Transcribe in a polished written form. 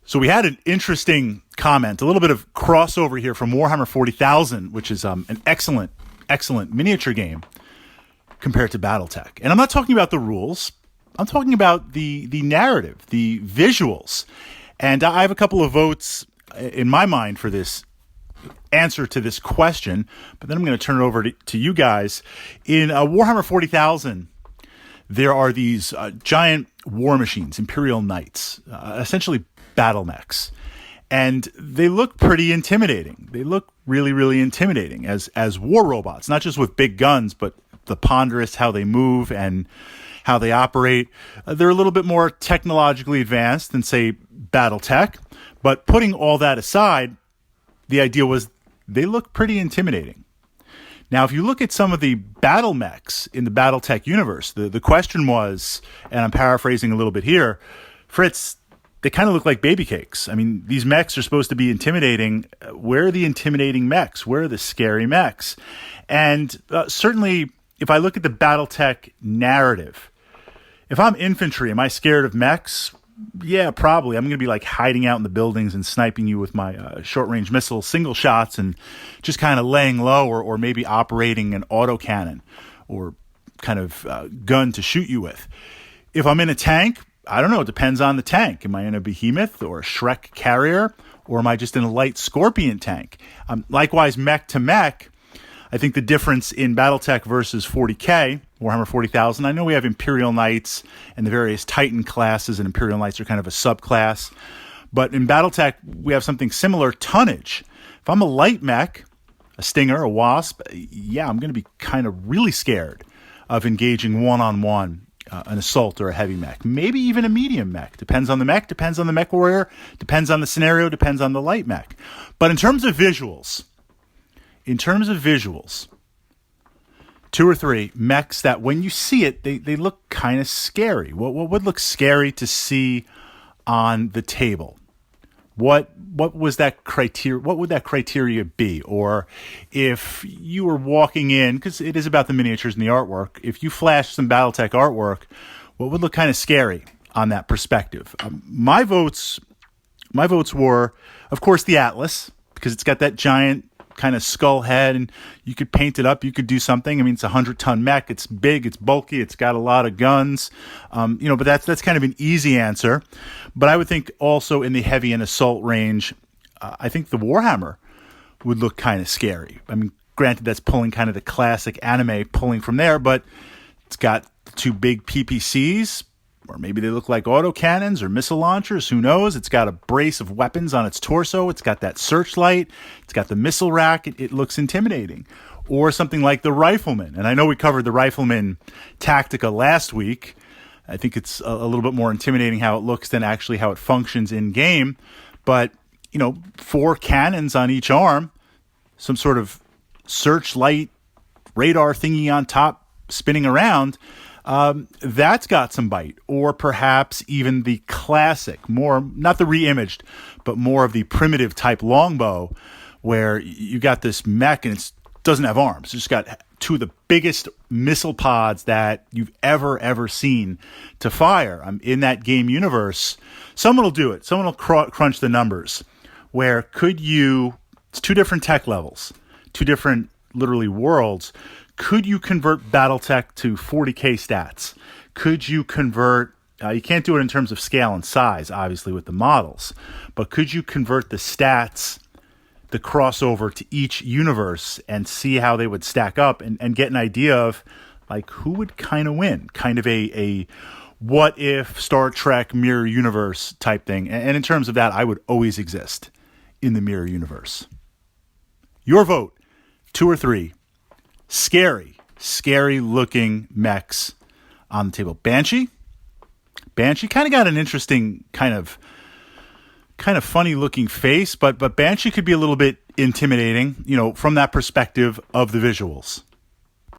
So we had an interesting comment, a little bit of crossover here from Warhammer 40,000, which is an excellent miniature game compared to Battletech. And I'm not talking about the rules. I'm talking about the narrative, the visuals. And I have a couple of votes in my mind for this answer to this question, but then I'm going to turn it over to you guys. In Warhammer 40,000, there are these giant war machines, Imperial Knights, essentially battle mechs. And they look pretty intimidating. They look really, really intimidating as war robots, not just with big guns, but the ponderous how they move and how they operate. They're a little bit more technologically advanced than, say, Battletech. But putting all that aside, the idea was they look pretty intimidating. Now, if you look at some of the battle mechs in the Battletech universe, the question was, and I'm paraphrasing a little bit here, Fritz, they kind of look like baby cakes. I mean, these mechs are supposed to be intimidating. Where are the intimidating mechs? Where are the scary mechs? And certainly, if I look at the Battletech narrative, if I'm infantry, am I scared of mechs? Yeah, probably. I'm going to be like hiding out in the buildings and sniping you with my short-range missile single shots and just kind of laying low or maybe operating an autocannon or kind of gun to shoot you with. If I'm in a tank, I don't know. It depends on the tank. Am I in a behemoth or a Shrek carrier, or am I just in a light Scorpion tank? Likewise, mech to mech, I think the difference in Battletech versus 40K, Warhammer 40,000, I know we have Imperial Knights and the various Titan classes, and Imperial Knights are kind of a subclass. But in Battletech, we have something similar, tonnage. If I'm a light mech, a Stinger, a Wasp, yeah, I'm going to be kind of really scared of engaging one-on-one. An assault or a heavy mech, maybe even a medium mech. Depends on the mech, depends on the mech warrior, depends on the scenario, depends on the light mech. But in terms of visuals, 2 or 3 mechs that when you see it, they look kind of scary. What would look scary to see on the table? What was that criteria? What would that criteria be? Or if you were walking in, because it is about the miniatures and the artwork, if you flash some Battletech artwork, what would look kind of scary on that perspective? My votes were, of course, the Atlas, because it's got that giant kind of skull head, and you could paint it up, you could do something. I mean, it's a 100-ton mech, it's big, it's bulky, it's got a lot of guns, but that's kind of an easy answer. But I would think also in the heavy and assault range, I think the Warhammer would look kind of scary. I mean, granted, that's pulling kind of the classic anime, pulling from there, but it's got 2 big PPCs, or maybe they look like autocannons or missile launchers, who knows? It's got a brace of weapons on its torso. It's got that searchlight. It's got the missile rack. It looks intimidating. Or something like the Rifleman. And I know we covered the Rifleman Tactica last week. I think it's a little bit more intimidating how it looks than actually how it functions in game. But, 4 cannons on each arm, some sort of searchlight radar thingy on top spinning around, that's got some bite. Or perhaps even the classic, more, not the re-imaged, but more of the primitive type longbow, where you got this mech and it doesn't have arms. It's just got 2 of the biggest missile pods that you've ever seen to fire. In that game universe, someone will do it. Someone will crunch the numbers. Where it's 2 different tech levels, 2 different literally worlds. Could you convert Battletech to 40K stats? Could you convert, you can't do it in terms of scale and size, obviously, with the models, but could you convert the stats, the crossover to each universe and see how they would stack up and get an idea of, like, who would kind of win? Kind of a what if Star Trek mirror universe type thing. And in terms of that, I would always exist in the mirror universe. Your vote, 2 or 3. Scary looking mechs on the table. Banshee kind of got an interesting kind of funny looking face, but Banshee could be a little bit intimidating, from that perspective of the visuals.